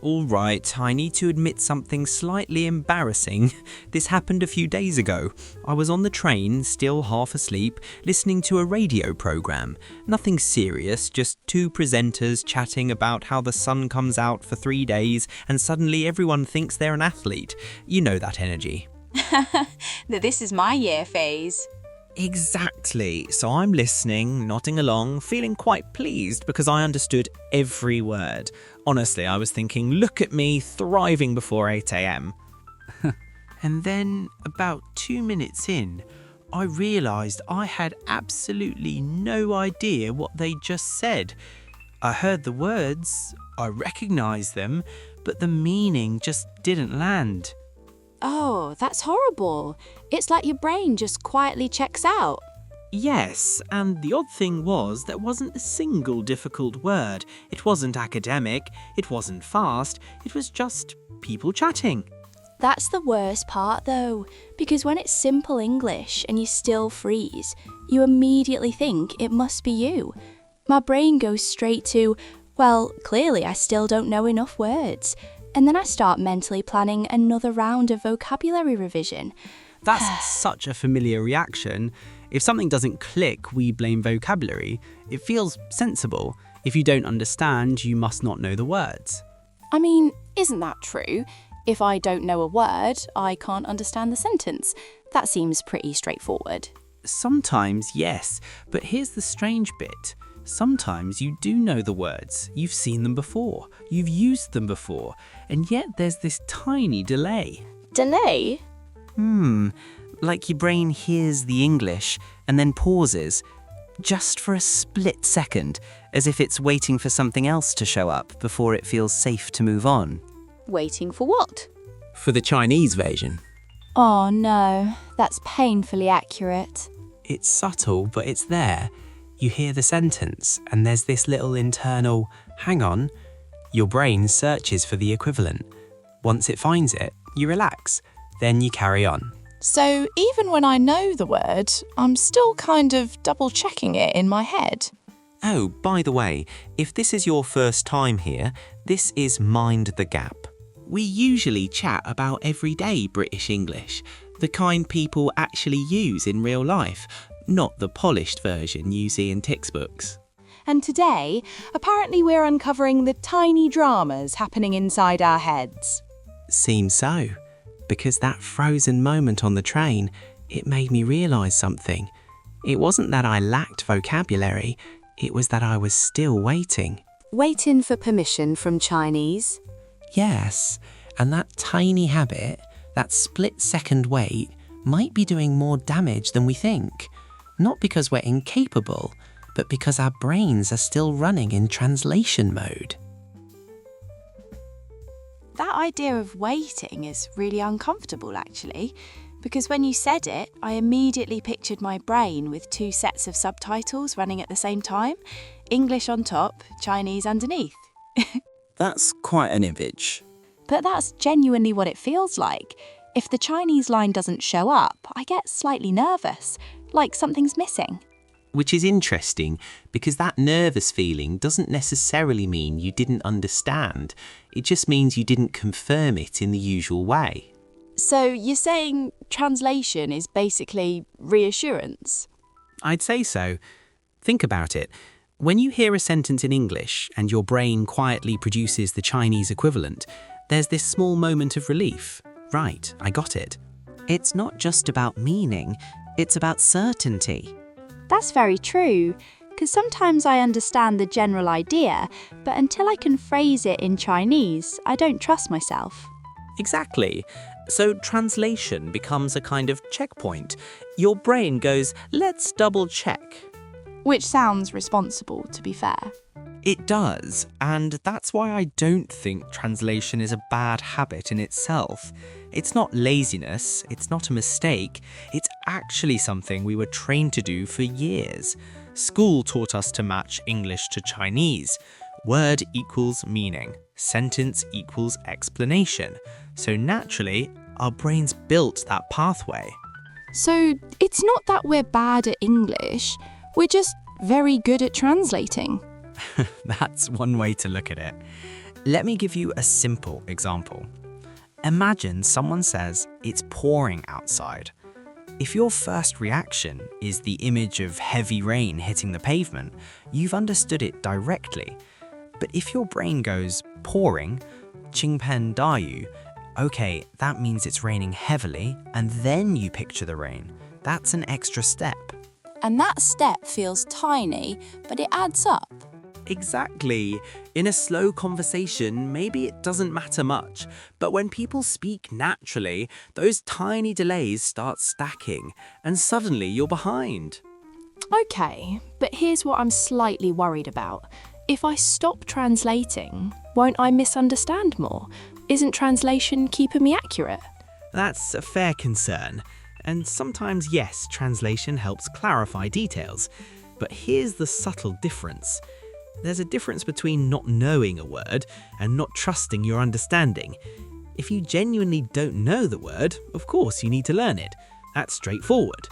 All right, I need to admit something slightly embarrassing. This happened a few days ago. I was on the train, still half asleep, listening to a radio program. Nothing serious, just two presenters chatting about how the sun comes out for 3 days and suddenly everyone thinks they're an athlete. You know that energy. This is my year phase. Exactly. So I'm listening, nodding along, feeling quite pleased because I understood every word. Honestly, I was thinking, look at me, thriving before 8 a.m. And then, about 2 minutes in, I realised I had absolutely no idea what they just said. I heard the words, I recognised them, but the meaning just didn't land. Oh, that's horrible. It's like your brain just quietly checks out. Yes, and the odd thing was there wasn't a single difficult word. It wasn't academic, it wasn't fast, it was just people chatting. That's the worst part though, because when it's simple English and you still freeze, you immediately think it must be you. My brain goes straight to, well, clearly I still don't know enough words. And then I start mentally planning another round of vocabulary revision. That's such a familiar reaction. If something doesn't click, we blame vocabulary. It feels sensible. If you don't understand, you must not know the words. I mean, isn't that true? If I don't know a word, I can't understand the sentence. That seems pretty straightforward. Sometimes, yes, but here's the strange bit. Sometimes you do know the words, you've seen them before, you've used them before, and yet there's this tiny delay. Delay? Like your brain hears the English and then pauses, just for a split second, as if it's waiting for something else to show up before it feels safe to move on. Waiting for what? For the Chinese version. Oh no, that's painfully accurate. It's subtle, but it's there. You hear the sentence, and there's this little internal, hang on. Your brain searches for the equivalent. Once it finds it, you relax. Then you carry on. So even when I know the word, I'm still kind of double-checking it in my head. Oh, by the way, if this is your first time here, this is Mind the Gap. We usually chat about everyday British English, the kind people actually use in real life, not the polished version you see in textbooks. And today, apparently we're uncovering the tiny dramas happening inside our heads. Seems so, because that frozen moment on the train, it made me realise something. It wasn't that I lacked vocabulary, it was that I was still waiting. Waiting for permission from Chinese? Yes, and that tiny habit, that split-second wait, might be doing more damage than we think. Not because we're incapable, but because our brains are still running in translation mode. That idea of waiting is really uncomfortable, actually, because when you said it, I immediately pictured my brain with 2 sets of subtitles running at the same time, English on top, Chinese underneath. That's quite an image. But that's genuinely what it feels like. If the Chinese line doesn't show up, I get slightly nervous, like something's missing. Which is interesting, because that nervous feeling doesn't necessarily mean you didn't understand. It just means you didn't confirm it in the usual way. So you're saying translation is basically reassurance? I'd say so. Think about it. When you hear a sentence in English and your brain quietly produces the Chinese equivalent, there's this small moment of relief. Right, I got it. It's not just about meaning, it's about certainty. That's very true, because sometimes I understand the general idea, but until I can phrase it in Chinese, I don't trust myself. Exactly. So translation becomes a kind of checkpoint. Your brain goes, let's double check. Which sounds responsible, to be fair. It does, and that's why I don't think translation is a bad habit in itself. It's not laziness, it's not a mistake, it's actually something we were trained to do for years. School taught us to match English to Chinese. Word equals meaning, sentence equals explanation. So naturally, our brains built that pathway. So it's not that we're bad at English, we're just very good at translating. That's one way to look at it. Let me give you a simple example. Imagine someone says it's pouring outside. If your first reaction is the image of heavy rain hitting the pavement, you've understood it directly. But if your brain goes pouring, 倾盆大雨, okay, that means it's raining heavily, and then you picture the rain. That's an extra step. And that step feels tiny, but it adds up. Exactly. In a slow conversation, maybe it doesn't matter much, but when people speak naturally, those tiny delays start stacking, and suddenly you're behind. Okay, but here's what I'm slightly worried about. If I stop translating, won't I misunderstand more? Isn't translation keeping me accurate? That's a fair concern. And sometimes, yes, translation helps clarify details. But here's the subtle difference. There's a difference between not knowing a word and not trusting your understanding. If you genuinely don't know the word, of course you need to learn it. That's straightforward.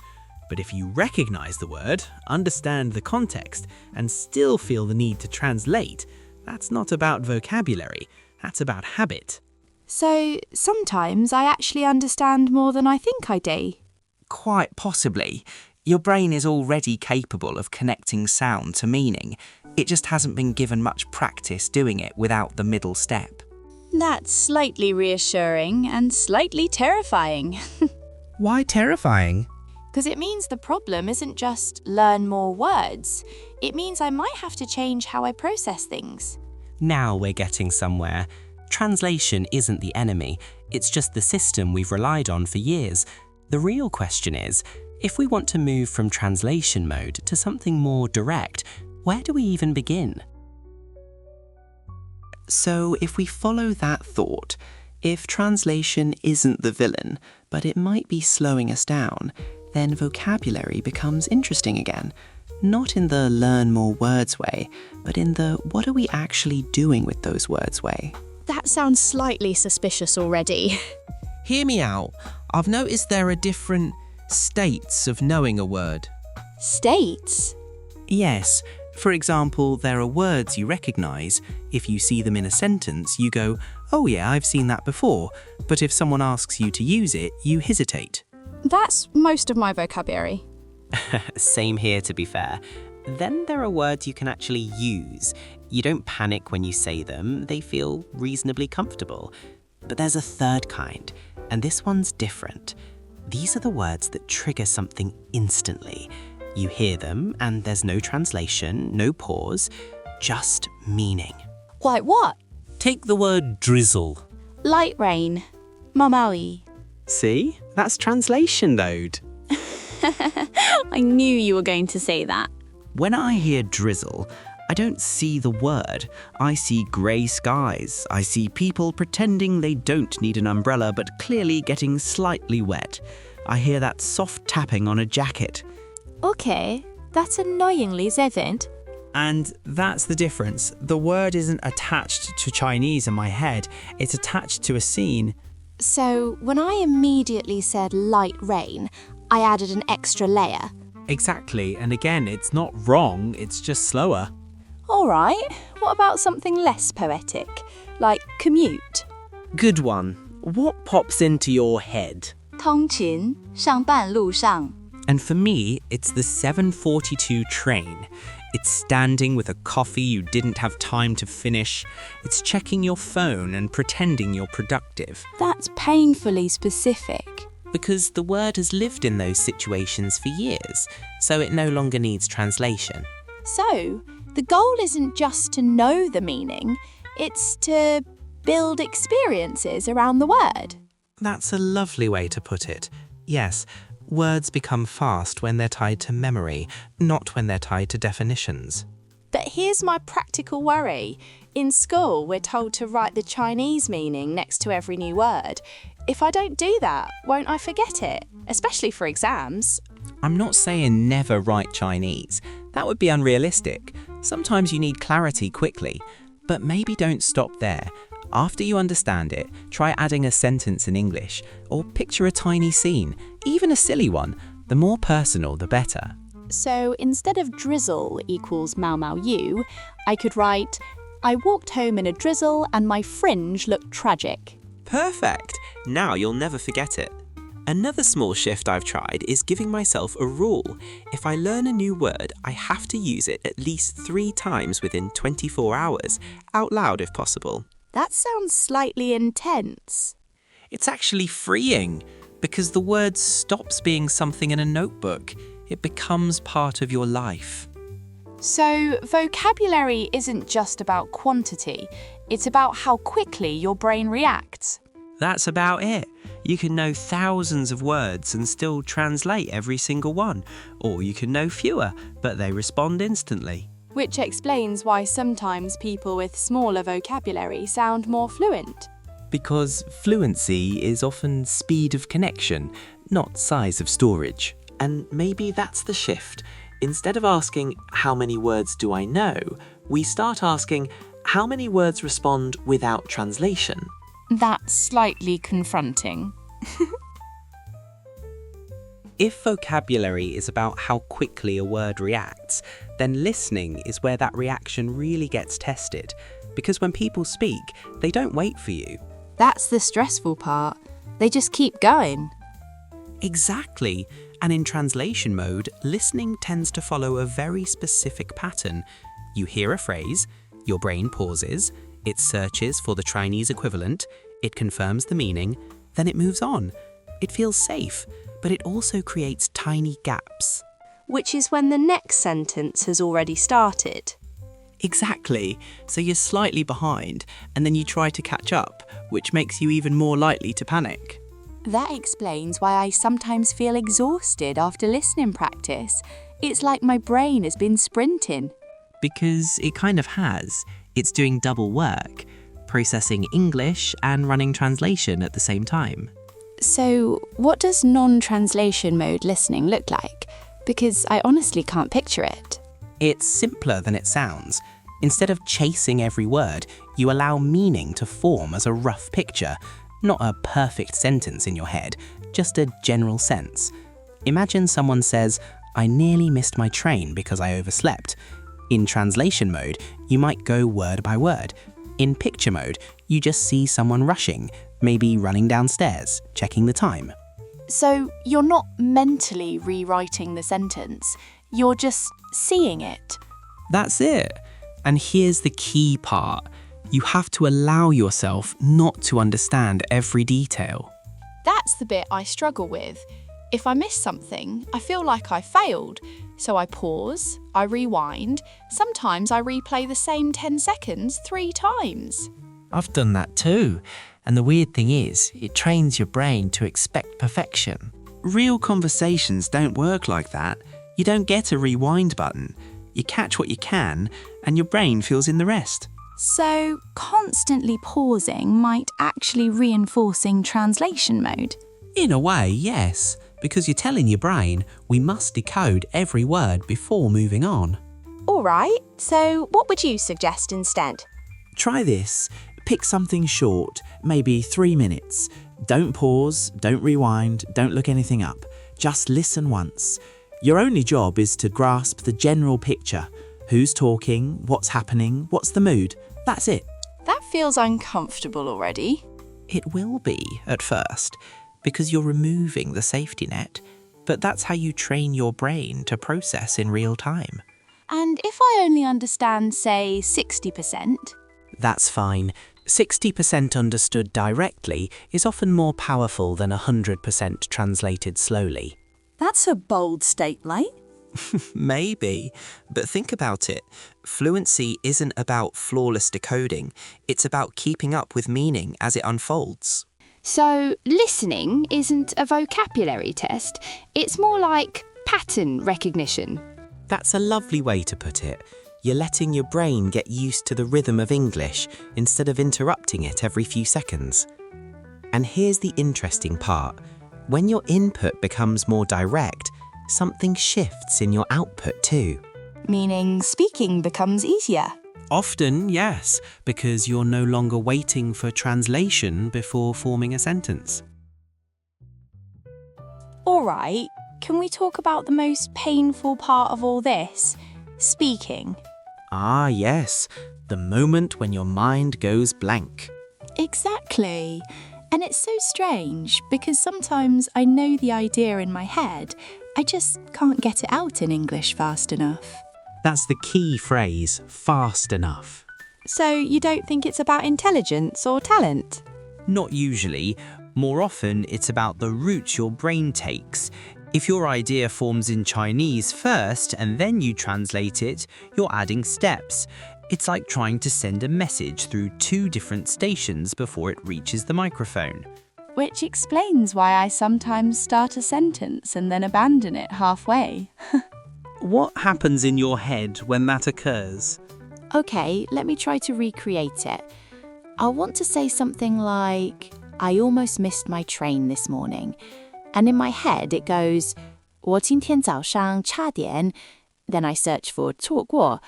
But if you recognize the word, understand the context, and still feel the need to translate, that's not about vocabulary, that's about habit. So sometimes I actually understand more than I think I do. Quite possibly. Your brain is already capable of connecting sound to meaning. It just hasn't been given much practice doing it without the middle step. That's slightly reassuring and slightly terrifying. Why terrifying? Because it means the problem isn't just learn more words. It means I might have to change how I process things. Now we're getting somewhere. Translation isn't the enemy, it's just the system we've relied on for years. The real question is, if we want to move from translation mode to something more direct, where do we even begin? So if we follow that thought, if translation isn't the villain, but it might be slowing us down, then vocabulary becomes interesting again. Not in the learn more words way, but in the what are we actually doing with those words way. That sounds slightly suspicious already. Hear me out. I've noticed there are different states of knowing a word. States? Yes. For example, there are words you recognize. If you see them in a sentence, you go, oh yeah, I've seen that before. But if someone asks you to use it, you hesitate. That's most of my vocabulary. Same here, to be fair. Then there are words you can actually use. You don't panic when you say them, they feel reasonably comfortable. But there's a third kind, and this one's different. These are the words that trigger something instantly. You hear them, and there's no translation, no pause, just meaning. Like what? Take the word drizzle. Light rain. 毛毛雨. See? That's translation load. I knew you were going to say that. When I hear drizzle, I don't see the word. I see grey skies. I see people pretending they don't need an umbrella but clearly getting slightly wet. I hear that soft tapping on a jacket. Okay, that's annoyingly evident. And that's the difference. The word isn't attached to Chinese in my head. It's attached to a scene. So when I immediately said light rain, I added an extra layer. Exactly. And again, it's not wrong. It's just slower. All right, what about something less poetic, like commute? Good one. What pops into your head? 通勤，上班路上。 And for me, it's the 7:42 train. It's standing with a coffee you didn't have time to finish. It's checking your phone and pretending you're productive. That's painfully specific. Because the word has lived in those situations for years, so it no longer needs translation. So, the goal isn't just to know the meaning, it's to build experiences around the word. That's a lovely way to put it. Yes, words become fast when they're tied to memory, not when they're tied to definitions. But here's my practical worry. In school, we're told to write the Chinese meaning next to every new word. If I don't do that, won't I forget it? Especially for exams. I'm not saying never write Chinese. That would be unrealistic. Sometimes you need clarity quickly. But maybe don't stop there. After you understand it, try adding a sentence in English, or picture a tiny scene, even a silly one. The more personal, the better. So instead of drizzle equals mau mau you, I could write, I walked home in a drizzle and my fringe looked tragic. Perfect! Now you'll never forget it. Another small shift I've tried is giving myself a rule. If I learn a new word, I have to use it at least 3 times within 24 hours, out loud if possible. That sounds slightly intense. It's actually freeing, because the word stops being something in a notebook. It becomes part of your life. So vocabulary isn't just about quantity, it's about how quickly your brain reacts. That's about it. You can know thousands of words and still translate every single one, or you can know fewer, but they respond instantly. Which explains why sometimes people with smaller vocabulary sound more fluent. Because fluency is often speed of connection, not size of storage. And maybe that's the shift. Instead of asking, how many words do I know, we start asking, how many words respond without translation? That's slightly confronting. If vocabulary is about how quickly a word reacts, then listening is where that reaction really gets tested. Because when people speak, they don't wait for you. That's the stressful part. They just keep going. Exactly. And in translation mode, listening tends to follow a very specific pattern. You hear a phrase, your brain pauses, it searches for the Chinese equivalent, it confirms the meaning, then it moves on. It feels safe, but it also creates tiny gaps. Which is when the next sentence has already started. Exactly. So you're slightly behind, and then you try to catch up, which makes you even more likely to panic. That explains why I sometimes feel exhausted after listening practice. It's like my brain has been sprinting. Because it kind of has. It's doing double work, processing English and running translation at the same time. So, what does non-translation mode listening look like? Because I honestly can't picture it. It's simpler than it sounds. Instead of chasing every word, you allow meaning to form as a rough picture, not a perfect sentence in your head, just a general sense. Imagine someone says, I nearly missed my train because I overslept. In translation mode, you might go word by word. In picture mode, you just see someone rushing, maybe running downstairs, checking the time. So you're not mentally rewriting the sentence, you're just seeing it. That's it. And here's the key part. You have to allow yourself not to understand every detail. That's the bit I struggle with. If I miss something, I feel like I failed. So I pause, I rewind, sometimes I replay the same 10 seconds 3 times. I've done that too. And the weird thing is, it trains your brain to expect perfection. Real conversations don't work like that. You don't get a rewind button. You catch what you can, and your brain fills in the rest. So, constantly pausing might actually reinforcing translation mode. In a way, yes, because you're telling your brain, we must decode every word before moving on. All right, so what would you suggest instead? Try this. Pick something short, maybe 3 minutes. Don't pause, don't rewind, don't look anything up. Just listen once. Your only job is to grasp the general picture. Who's talking, what's happening, what's the mood. That's it. That feels uncomfortable already. It will be at first, because you're removing the safety net. But that's how you train your brain to process in real time. And if I only understand, say, 60%? That's fine. 60% understood directly is often more powerful than 100% translated slowly. That's a bold statement. Maybe, but think about it. Fluency isn't about flawless decoding. It's about keeping up with meaning as it unfolds. So, listening isn't a vocabulary test. It's more like pattern recognition. That's a lovely way to put it. You're letting your brain get used to the rhythm of English instead of interrupting it every few seconds. And here's the interesting part. When your input becomes more direct, something shifts in your output too. Meaning speaking becomes easier. Often, yes, because you're no longer waiting for translation before forming a sentence. All right, can we talk about the most painful part of all this? Speaking. Ah, yes. The moment when your mind goes blank. Exactly. And it's so strange because sometimes I know the idea in my head, I just can't get it out in English fast enough. That's the key phrase, fast enough. So you don't think it's about intelligence or talent? Not usually. More often, it's about the route your brain takes. If your idea forms in Chinese first and then you translate it, you're adding steps. It's like trying to send a message through 2 different stations before it reaches the microphone. Which explains why I sometimes start a sentence and then abandon it halfway. What happens in your head when that occurs? Okay, let me try to recreate it. I'll want to say something like, I almost missed my train this morning. And in my head it goes, 我今天早上差点. Then I search for 错过.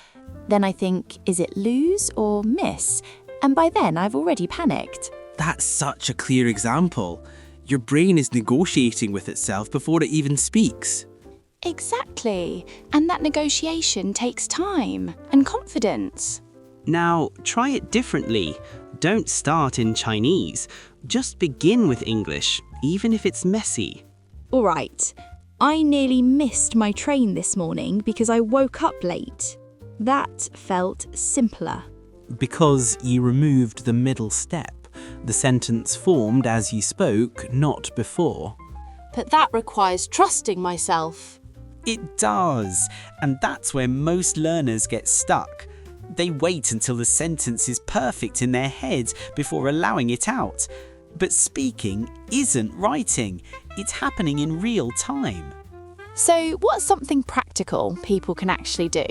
Then I think, is it lose or miss? And by then I've already panicked. That's such a clear example. Your brain is negotiating with itself before it even speaks. Exactly. And that negotiation takes time and confidence. Now, try it differently. Don't start in Chinese. Just begin with English, even if it's messy. All right. I nearly missed my train this morning because I woke up late. That felt simpler. Because you removed the middle step. The sentence formed as you spoke, not before. But that requires trusting myself. It does, and that's where most learners get stuck. They wait until the sentence is perfect in their heads before allowing it out. But speaking isn't writing, it's happening in real time. So what's something practical people can actually do?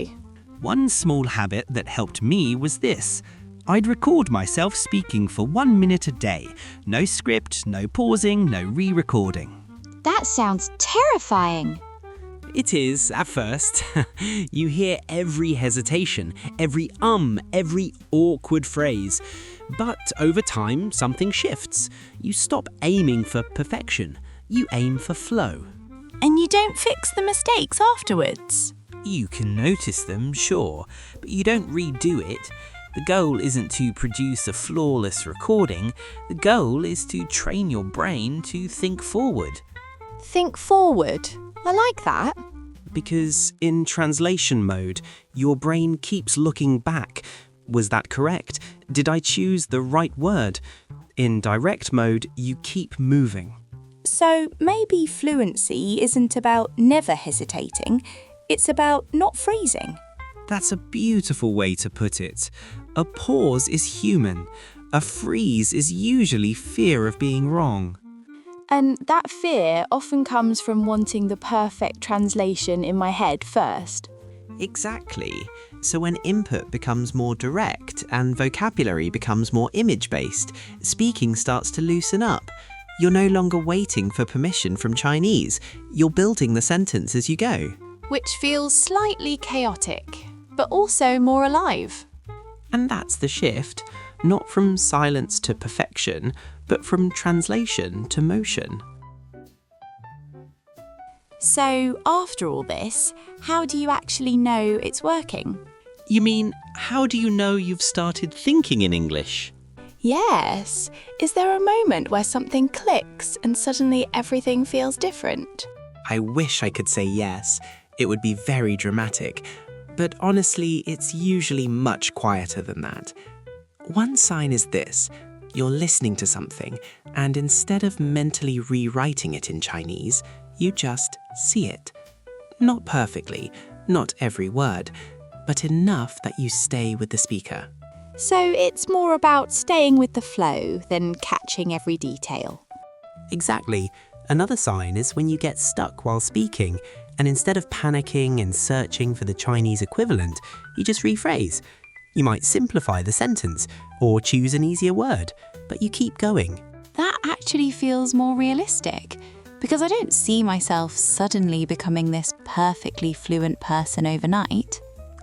One small habit that helped me was this. I'd record myself speaking for 1 minute a day. No script, no pausing, no re-recording. That sounds terrifying. It is, at first. You hear every hesitation, every every awkward phrase. But over time, something shifts. You stop aiming for perfection. You aim for flow. And you don't fix the mistakes afterwards. You can notice them, sure, but you don't redo it. The goal isn't to produce a flawless recording. The goal is to train your brain to think forward. Think forward. I like that. Because in translation mode, your brain keeps looking back. Was that correct? Did I choose the right word? In direct mode, you keep moving. So maybe fluency isn't about never hesitating, it's about not freezing. That's a beautiful way to put it. A pause is human. A freeze is usually fear of being wrong. And that fear often comes from wanting the perfect translation in my head first. Exactly. So when input becomes more direct and vocabulary becomes more image-based, speaking starts to loosen up. You're no longer waiting for permission from Chinese. You're building the sentence as you go. Which feels slightly chaotic, but also more alive. And that's the shift, not from silence to perfection, but from translation to motion. So after all this, how do you actually know it's working? You mean, how do you know you've started thinking in English? Yes. Is there a moment where something clicks and suddenly everything feels different? I wish I could say yes. It would be very dramatic. But honestly, it's usually much quieter than that. One sign is this. You're listening to something, and instead of mentally rewriting it in Chinese, you just see it. Not perfectly, not every word, but enough that you stay with the speaker. So it's more about staying with the flow than catching every detail. Exactly. Another sign is when you get stuck while speaking, and instead of panicking and searching for the Chinese equivalent, you just rephrase. You might simplify the sentence, or choose an easier word, but you keep going. That actually feels more realistic, because I don't see myself suddenly becoming this perfectly fluent person overnight.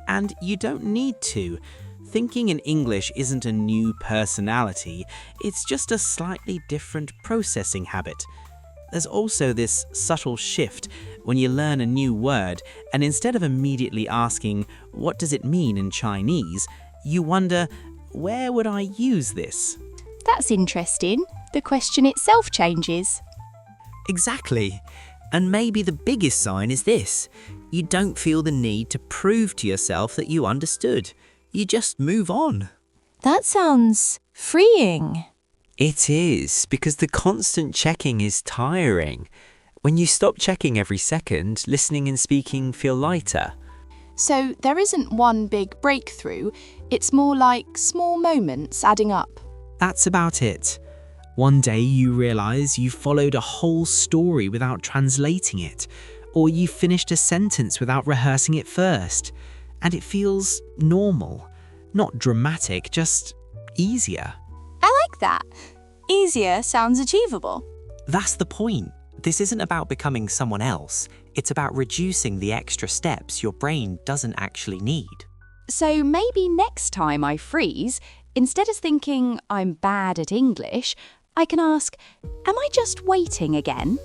And you don't need to. Thinking in English isn't a new personality, it's just a slightly different processing habit. there's also this subtle shift when you learn a new word, and instead of immediately asking, what does it mean in Chinese, you wonder, where would I use this? That's interesting. The question itself changes. Exactly. And maybe the biggest sign is this. You don't feel the need to prove to yourself that you understood. You just move on. That sounds freeing. It is, because the constant checking is tiring. When you stop checking every second, listening and speaking feel lighter. So there isn't one big breakthrough, it's more like small moments adding up. That's about it. One day you realize you followed a whole story without translating it, or you finished a sentence without rehearsing it first, and it feels normal. Not dramatic, just easier. I like that. Easier sounds achievable. That's the point. This isn't about becoming someone else. It's about reducing the extra steps your brain doesn't actually need. So maybe next time I freeze, instead of thinking I'm bad at English, I can ask, am I just waiting again?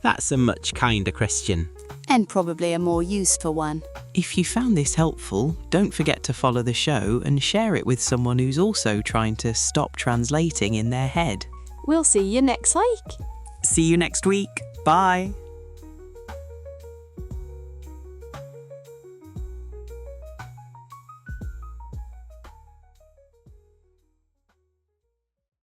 That's a much kinder question. And probably a more useful one. If you found this helpful, don't forget to follow the show and share it with someone who's also trying to stop translating in their head. We'll see you next week. See you next week. Bye.